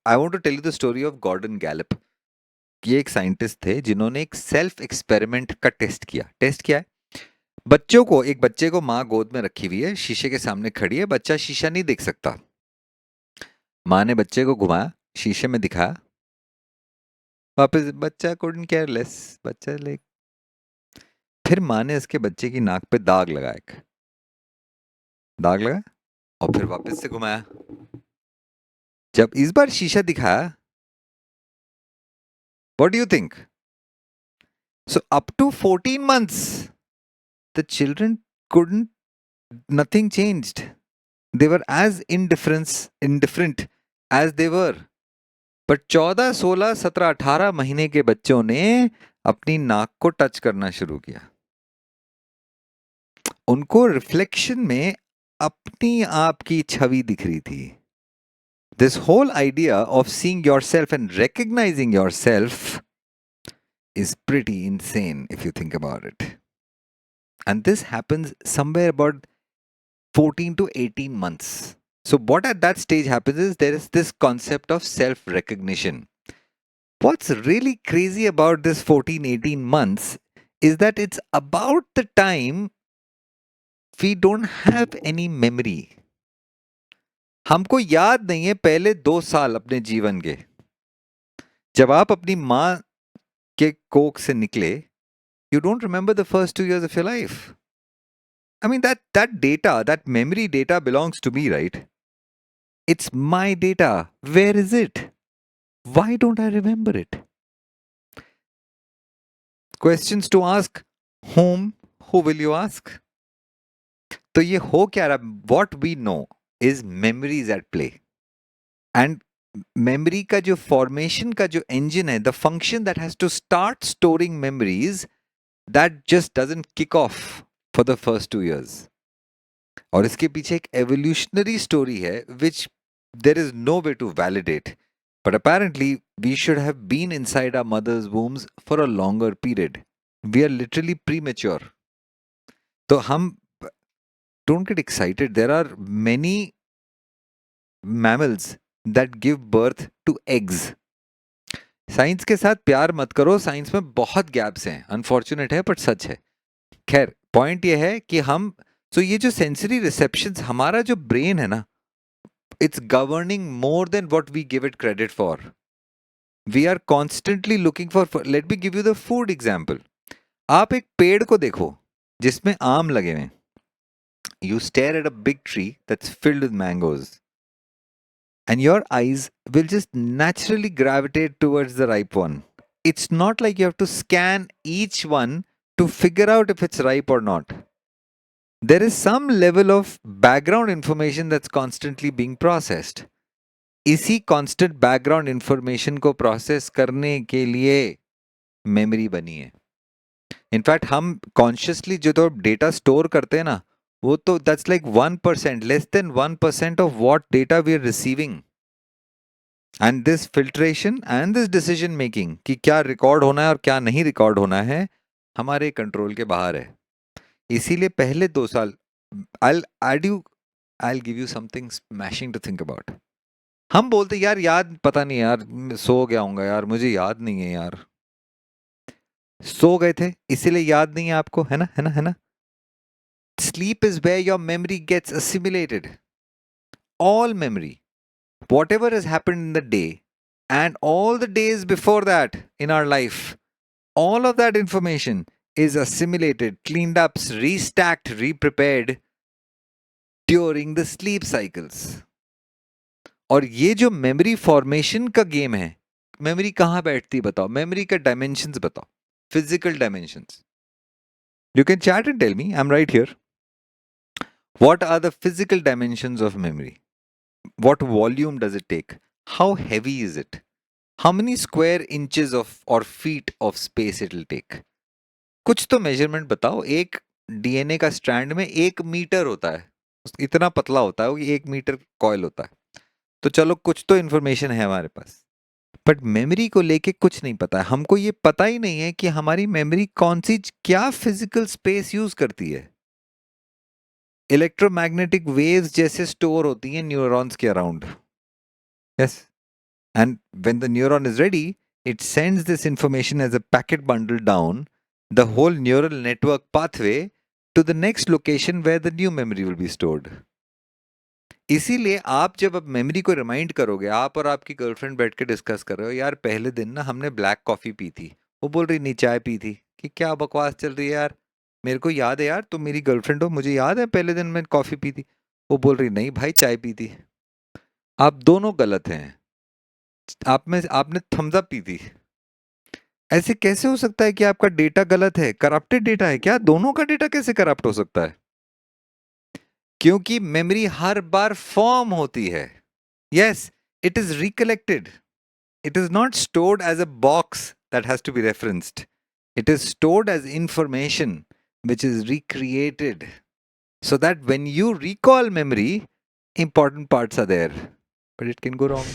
I want to tell you the story of Gordon Gallup. ये एक scientist थे जिन्होंने एक सेल्फ एक्सपेरिमेंट का टेस्ट किया है। एक बच्चे को माँ गोद में रखी हुई है, शीशे के सामने खड़ी है, बच्चा शीशा नहीं देख सकता। माँ ने बच्चे को घुमाया, शीशे में दिखाया, वापस बच्चा कुडंट केयरलेस, बच्चा लाइक। फिर माँ ने उसके बच्चे की नाक पे दाग लगाया, एक दाग लगा, और फिर वापस से घुमाया। जब इस बार शीशा दिखाया, what do you think? So up to 14 months the children couldn't, nothing changed. They were as indifferent as they were. पर 14, 16, 17, 18 महीने के बच्चों ने अपनी नाक को टच करना शुरू किया। उनको रिफ्लेक्शन में अपनी आप की छवि दिख रही थी। This whole idea of seeing yourself and recognizing yourself is pretty insane if you think about it. And this happens somewhere about 14 to 18 months. So, what at that stage happens is there is this concept of self recognition. What's really crazy about this 14, 18 months is that it's about the time we don't have any memory. हमको याद नहीं है पहले 2 साल अपने जीवन के। जब आप अपनी माँ के कोख से निकले, you don't remember the first 2 years of your life. I mean, that data, that memory data belongs to me, right? It's my data. Where is it? Why don't I remember it? Questions to ask. Whom? Who will you ask? तो ये हो क्या रहा? What we know is memories at play. And memory का जो formation का जो engine है, the function that has to start storing memories, that just doesn't kick off for the first 2 years. और इसके पीछे एक evolutionary story है, which there is no way to validate. But apparently, we should have been inside our mother's wombs for a longer period. We are literally premature. तो हम don't get excited. There are many mammals that give birth to eggs. Science के साथ प्यार मत करो, science में बहुत gaps हैं, अनफॉर्चुनेट है बट सच है। खैर, पॉइंट ये है कि हम, तो ये जो सेंसरी रिसेप्शंस, हमारा जो ब्रेन है ना, it's governing more than what we give it credit for. We are constantly looking for, let me give you the food example. आप एक पेड़ को देखो जिसमें आम लगे हुए, you stare at a big tree that's filled with mangoes, and your eyes will just naturally gravitate towards the ripe one. It's not like you have to scan each one to figure out if it's ripe or not. There is some level of background information that's constantly being processed. इसी constant background information को process करने के लिए memory बनी है। In fact हम consciously जो तो डेटा स्टोर करते हैं ना, वो तो that's like 1%, less than 1% of what data we are receiving. And this filtration and this decision making कि क्या रिकॉर्ड होना है और क्या नहीं रिकॉर्ड होना है, हमारे कंट्रोल के बाहर है। इसीलिए पहले 2 साल, I give you something smashing to think about. हम बोलते यार याद पता नहीं यार, सो गया हूँगा यार, मुझे याद नहीं है यार। सो गए थे इसीलिए याद नहीं है आपको, है ना, है ना, है ना? Sleep is where your memory gets assimilated. All memory, whatever has happened in the day and all the days before that in our life, all of that information is assimilated, cleaned up, restacked, re-prepared during the sleep cycles. और ये जो memory formation का game है, memory कहाँ बैठती है बताओ? Memory का डायमेंशंस बताओ, physical dimensions. You can chat and tell me, I'm right here. What are the physical dimensions of memory? What volume does it take? How heavy is it? How many square inches of or feet of space it will take? कुछ तो measurement बताओ। एक DNA का strand में 1 metre होता है, इतना पतला होता है कि 1 मीटर कॉइल होता है। तो चलो कुछ तो इन्फॉर्मेशन है हमारे पास, बट मेमोरी को लेके कुछ नहीं पता है। हमको ये पता ही नहीं है कि हमारी मेमोरी कौन सी, क्या फिजिकल स्पेस यूज करती है। इलेक्ट्रोमैग्नेटिक वेव्स जैसे स्टोर होती हैं न्यूरॉन्स के around. Yes, And when the neuron is ready, it sends this information as a packet bundle down the whole neural network pathway to the next location where the new memory will be stored. इसीलिए आप जब अब memory को remind करोगे, आप और आपकी girlfriend बैठ के डिस्कस कर रहे हो, यार पहले दिन ना हमने ब्लैक कॉफ़ी पी थी, वो बोल रही नहीं चाय पी थी, कि क्या बकवास चल रही है यार, मेरे को याद है यार, तुम मेरी गर्लफ्रेंड हो, मुझे याद है पहले दिन मैंने कॉफ़ी पी थी, वो बोल रही नहीं भाई चाय पी थी। आप दोनों गलत हैं, आपने थम्स अप पी थी। ऐसे कैसे हो सकता है कि आपका डेटा गलत है, करप्टेड डेटा है क्या? दोनों का डेटा कैसे करप्ट हो सकता है? क्योंकि मेमोरी हर बार फॉर्म होती है। Yes, it is recollected, it is not stored as a box that has to be referenced. It is stored as information which is recreated so that when you recall memory, important parts are there, but it can go wrong.